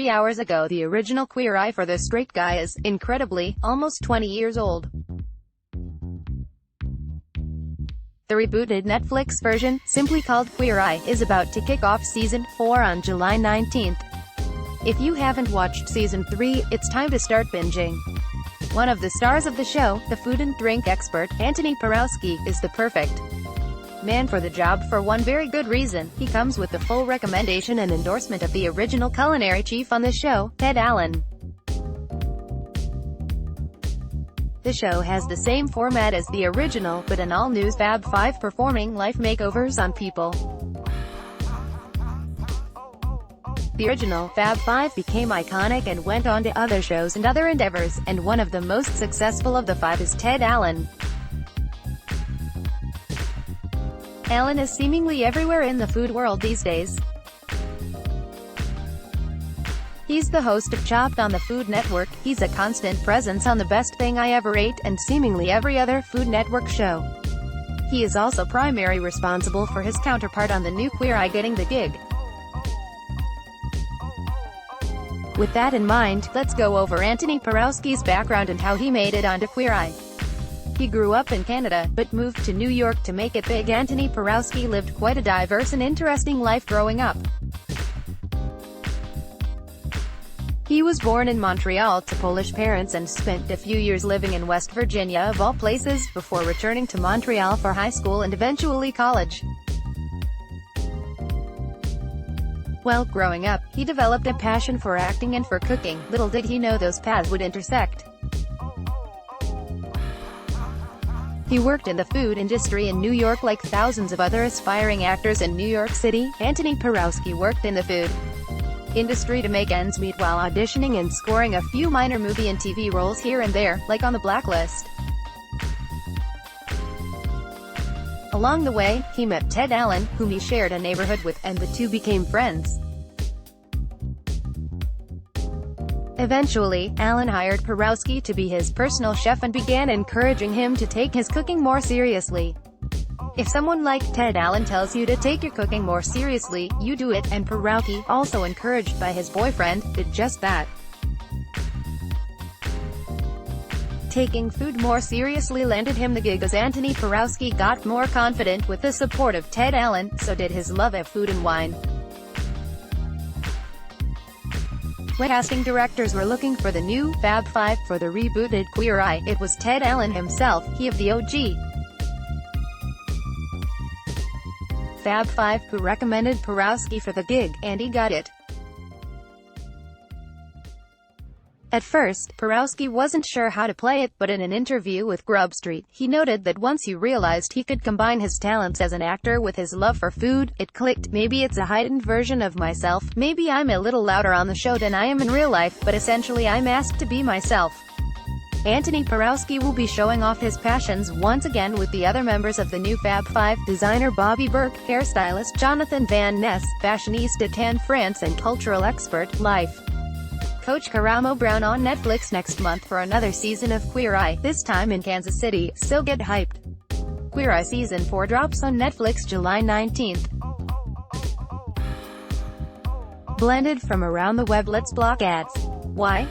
3 hours ago. The original Queer Eye for the Straight Guy is, incredibly, almost 20 years old. The rebooted Netflix version, simply called Queer Eye, is about to kick off Season 4 on July 19th. If you haven't watched Season 3, it's time to start binging. One of the stars of the show, the food and drink expert, Antoni Porowski, is the perfect man for the job for one very good reason. He comes with the full recommendation and endorsement of the original culinary chief on the show, Ted Allen. The show has the same format as the original, but an all-new Fab Five performing life makeovers on people. The original Fab Five became iconic and went on to other shows and other endeavors, and one of the most successful of the five is Ted Allen. Allen is seemingly everywhere in the food world these days. He's the host of Chopped on the Food Network, he's a constant presence on The Best Thing I Ever Ate, and seemingly every other Food Network show. He is also primarily responsible for his counterpart on the new Queer Eye getting the gig. With that in mind, let's go over Antoni Porowski's background and how he made it onto Queer Eye. He grew up in Canada, but moved to New York to make it big. Antoni Porowski lived quite a diverse and interesting life growing up. He was born in Montreal to Polish parents and spent a few years living in West Virginia of all places, before returning to Montreal for high school and eventually college. While growing up, he developed a passion for acting and for cooking. Little did he know those paths would intersect. He worked in the food industry in New York like thousands of other aspiring actors in New York City. Antoni Porowski worked in the food industry to make ends meet while auditioning and scoring a few minor movie and TV roles here and there, like on The Blacklist. Along the way, he met Ted Allen, whom he shared a neighborhood with, and the two became friends. Eventually, Allen hired Porowski to be his personal chef and began encouraging him to take his cooking more seriously. If someone like Ted Allen tells you to take your cooking more seriously, you do it, and Porowski, also encouraged by his boyfriend, did just that. Taking food more seriously landed him the gig. As Antoni Porowski got more confident with the support of Ted Allen, so did his love of food and wine. When casting directors were looking for the new Fab Five for the rebooted Queer Eye, it was Ted Allen himself, he of the OG Fab Five, who recommended Porowski for the gig, and he got it. At first, Porowski wasn't sure how to play it, but in an interview with Grub Street, he noted that once he realized he could combine his talents as an actor with his love for food, it clicked. Maybe it's a heightened version of myself, maybe I'm a little louder on the show than I am in real life, but essentially I'm asked to be myself. Antoni Porowski will be showing off his passions once again with the other members of the new Fab Five: designer Bobby Burke, hairstylist Jonathan Van Ness, fashionista Tan France, and cultural expert, Life coach Karamo Brown on Netflix next month for another season of Queer Eye, this time in Kansas City, so get hyped. Queer Eye Season 4 drops on Netflix July 19th. Blended from around the web. Let's block ads. Why?